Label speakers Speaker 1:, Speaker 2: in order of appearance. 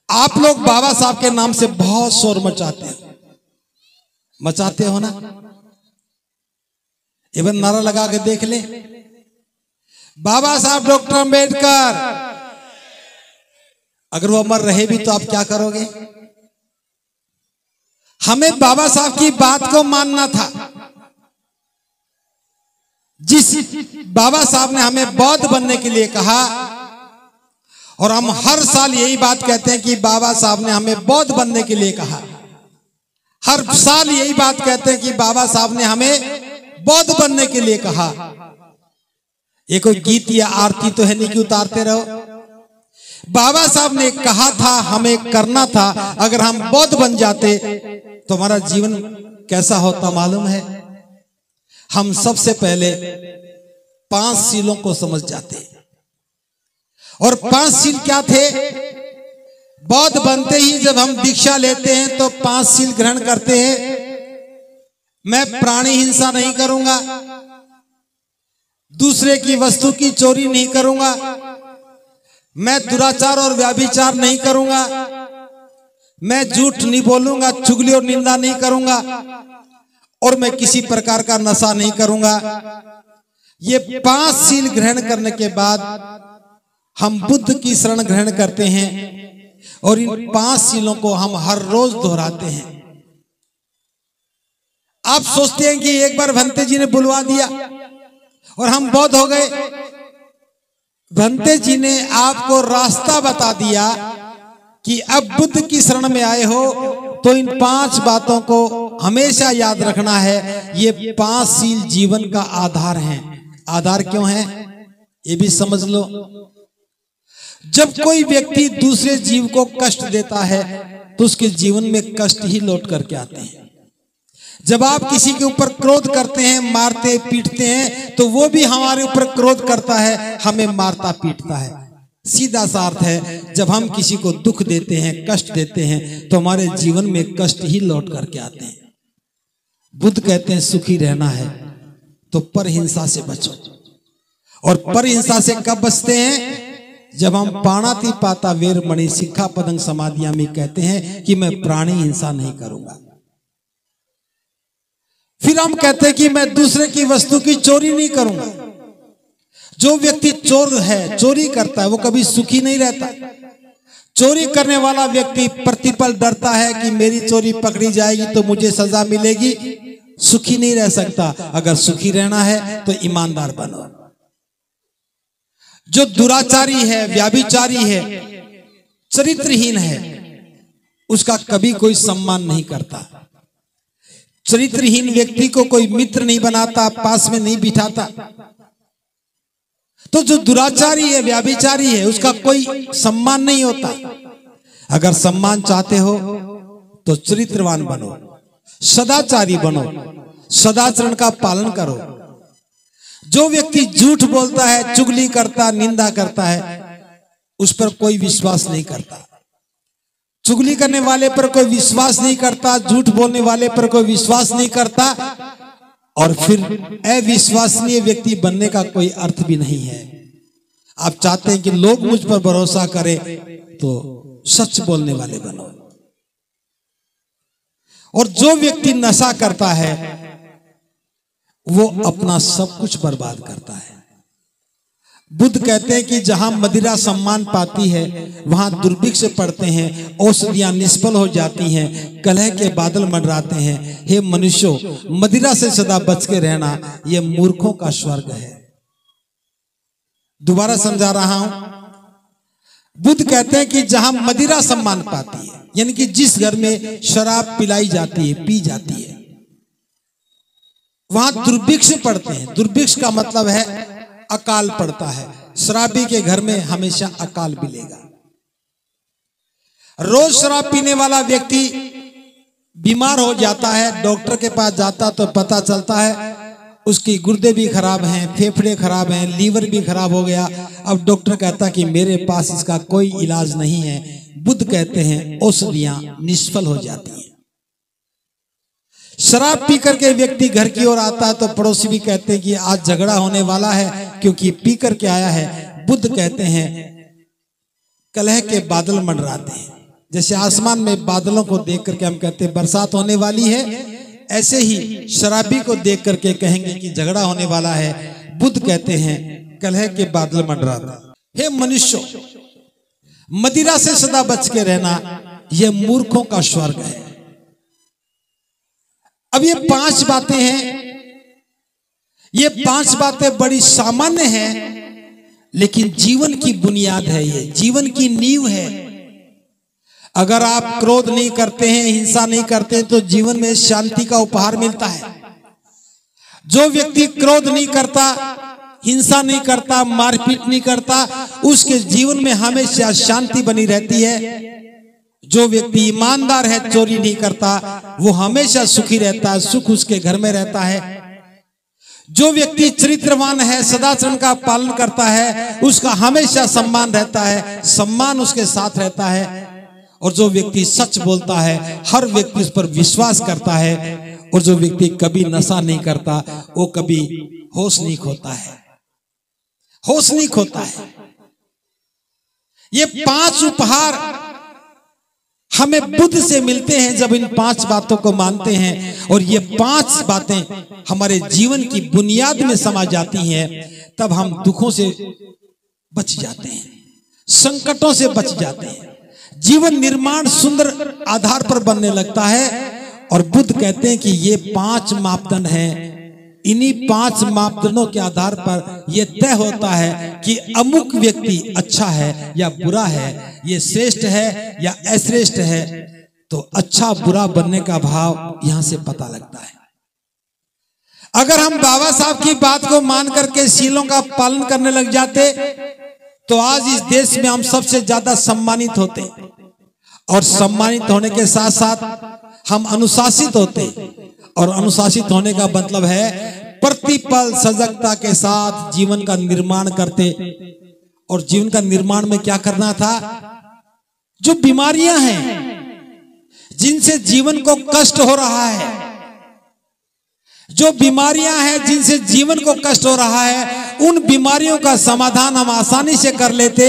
Speaker 1: आप लोग बाबा साहब के नाम से बहुत शोर मचाते हो ना। इवन नारा लगा के देख ले, बाबा साहब डॉक्टर अंबेडकर। अगर वो अमर रहे भी तो आप क्या करोगे? हमें बाबा साहब की बात को मानना था। जिस बाबा साहब ने हमें बौद्ध बनने के लिए कहा, और हम हर साल यही बात कहते हैं कि बाबा साहब ने हमें बौद्ध बनने के लिए कहा। हर साल यही बात कहते हैं कि बाबा साहब ने हमें बौद्ध बनने के लिए कहा। ये कोई गीत या आरती तो है नहीं कि उतारते रहो। बाबा साहब ने कहा था, हमें करना था। अगर हम बौद्ध बन जाते तो हमारा जीवन कैसा होता मालूम है? हम सबसे पहले 5 सीलों को समझ जाते। और 5 सील क्या थे? बौद्ध बनते ही जब हम दीक्षा लेते हैं तो 5 सील ग्रहण करते हैं। मैं प्राणी हिंसा नहीं करूंगा, दूसरे की वस्तु की चोरी नहीं करूंगा, मैं दुराचार और व्यभिचार नहीं करूंगा, मैं झूठ नहीं बोलूंगा, चुगली और निंदा नहीं करूंगा, और मैं किसी प्रकार का नशा नहीं करूंगा। ये 5 सील ग्रहण करने के बाद हम बुद्ध की शरण ग्रहण करते हैं, और इन 5 सीलों को हम हर रोज दोहराते हैं। आप सोचते हैं कि एक बार भंते जी ने बुलवा दिया और हम बौद्ध हो गए। भंते जी ने आपको रास्ता बता दिया कि अब बुद्ध की शरण में आए हो तो इन 5 बातों को हमेशा याद रखना है। ये 5 सील जीवन का आधार हैं। आधार क्यों है ये भी समझ लो। जब कोई व्यक्ति दूसरे जीव को कष्ट देता है तो उसके जीवन में कष्ट ही लौट करके आते हैं। जब आप किसी के ऊपर क्रोध करते हैं, मारते पीटते हैं, तो वो भी हमारे ऊपर क्रोध करता है, हमें मारता पीटता है। सीधा सा अर्थ है, जब हम किसी को दुख देते हैं, कष्ट देते हैं, तो हमारे जीवन में कष्ट ही लौट करके आते हैं। बुद्ध कहते हैं सुखी रहना है तो परहिंसा से बचो। और परहिंसा से कब बचते हैं? जब हम पाणाति पाता वेर मणि सिक्खा पदंग समाधियामी कहते हैं कि मैं प्राणी हिंसा नहीं करूंगा। फिर हम कहते हैं कि मैं दूसरे की वस्तु की चोरी नहीं करूंगा। जो व्यक्ति चोर है, चोरी करता है, वो कभी सुखी नहीं रहता। चोरी करने वाला व्यक्ति प्रतिपल डरता है कि मेरी चोरी पकड़ी जाएगी तो मुझे सजा मिलेगी, सुखी नहीं रह सकता। अगर सुखी रहना है तो ईमानदार बनो। जो दुराचारी है, व्याभिचारी है, चरित्रहीन है, उसका कभी कोई सम्मान नहीं करता। चरित्रहीन व्यक्ति को कोई मित्र नहीं बनाता, पास में नहीं बिठाता। तो जो दुराचारी है, व्याभिचारी है, उसका कोई सम्मान नहीं होता। अगर सम्मान चाहते हो तो चरित्रवान बनो, सदाचारी बनो, सदाचरण का पालन करो। जो व्यक्ति झूठ बोलता है, चुगली करता, निंदा करता है, उस पर कोई विश्वास नहीं करता। चुगली करने वाले पर कोई विश्वास नहीं करता, झूठ बोलने वाले पर कोई विश्वास नहीं करता, और फिर अविश्वसनीय व्यक्ति बनने का कोई अर्थ भी नहीं है। आप चाहते हैं कि लोग मुझ पर भरोसा करें तो सच बोलने वाले बनो। और जो व्यक्ति नशा करता है वो अपना सब कुछ बर्बाद करता है। बुद्ध कहते हैं कि जहां मदिरा सम्मान पाती है वहां दुर्भिक्ष पड़ते हैं, औषधियां निष्फल हो जाती हैं, कलह के बादल मंडराते हैं। हे मनुष्यों, मदिरा से सदा बच के रहना यह मूर्खों का स्वर्ग है। दोबारा समझा रहा हूं। बुद्ध कहते हैं कि जहां मदिरा सम्मान पाती है, यानी कि जिस घर में शराब पिलाई जाती है, पी जाती है, वहां दुर्भिक्ष पड़ते हैं। दुर्भिक्ष का मतलब है अकाल पड़ता है। शराबी के घर में हमेशा अकाल मिलेगा। रोज शराब पीने वाला व्यक्ति बीमार हो जाता है, डॉक्टर के पास जाता तो पता चलता है उसकी गुर्दे भी खराब हैं, फेफड़े खराब हैं, लीवर भी खराब हो गया। अब डॉक्टर कहता कि मेरे पास इसका कोई इलाज नहीं है। बुद्ध कहते हैं औषधियां निष्फल हो जाती हैं। शराब पी करके व्यक्ति घर की ओर आता है तो पड़ोसी भी कहते हैं कि आज झगड़ा होने वाला है क्योंकि पी करके आया है। बुद्ध कहते हैं कलह के बादल मंडराते हैं। जैसे आसमान में बादलों को देख करके हम कहते हैं बरसात होने वाली है, ऐसे ही शराबी को देख करके कहेंगे कि झगड़ा होने वाला है। बुद्ध कहते हैं कलह के बादल मंडराते। हे मनुष्य, मदिरा से सदा बच के रहना यह मूर्खों का स्वर्ग है। अब ये 5 बातें हैं, ये 5 बातें बड़ी सामान्य हैं, लेकिन जीवन की बुनियाद है, ये जीवन की नींव है। अगर आप क्रोध नहीं करते हैं, हिंसा नहीं करते हैं, तो जीवन में शांति का उपहार मिलता है। जो व्यक्ति क्रोध नहीं करता, हिंसा नहीं करता, मारपीट नहीं करता, उसके जीवन में हमेशा शांति बनी रहती है। जो व्यक्ति ईमानदार है, चोरी नहीं करता, वो हमेशा सुखी रहता है, सुख उसके घर में रहता है। जो व्यक्ति चरित्रवान है, सदाचरण का पालन करता है, उसका हमेशा सम्मान रहता है, सम्मान उसके साथ रहता है। और जो व्यक्ति सच बोलता है, हर व्यक्ति उस पर विश्वास करता है। और जो व्यक्ति कभी नशा नहीं करता, वो कभी होश नहीं खोता है, होश नहीं खोता है। ये 5 उपहार हमें बुद्ध से मिलते हैं जब इन 5 बातों को मानते हैं। और ये 5 बातें हमारे जीवन की बुनियाद में समा जाती हैं, तब हम दुखों से बच जाते हैं, संकटों से बच जाते हैं। जीवन निर्माण सुंदर आधार पर बनने लगता है। और बुद्ध कहते हैं कि ये 5 मापदंड हैं। इन्हीं 5 मापदंडों के आधार पर यह तय होता है कि अमुक व्यक्ति अच्छा है या बुरा है, ये श्रेष्ठ है या अश्रेष्ठ है। तो अच्छा बुरा बनने का भाव यहां से पता लगता है। अगर हम बाबा साहब की बात को मान करके शीलों का पालन करने लग जाते, तो आज इस देश में हम सबसे ज्यादा सम्मानित होते। और सम्मानित होने के साथ साथ हम अनुशासित होते। और अनुशासित होने का मतलब है प्रतिपल सजगता के साथ जीवन का निर्माण करते। और जीवन का निर्माण में क्या करना था? जो बीमारियां हैं, जिनसे जीवन को कष्ट हो रहा है, जो बीमारियां हैं जिनसे जीवन को कष्ट हो रहा है, उन बीमारियों का समाधान हम आसानी से कर लेते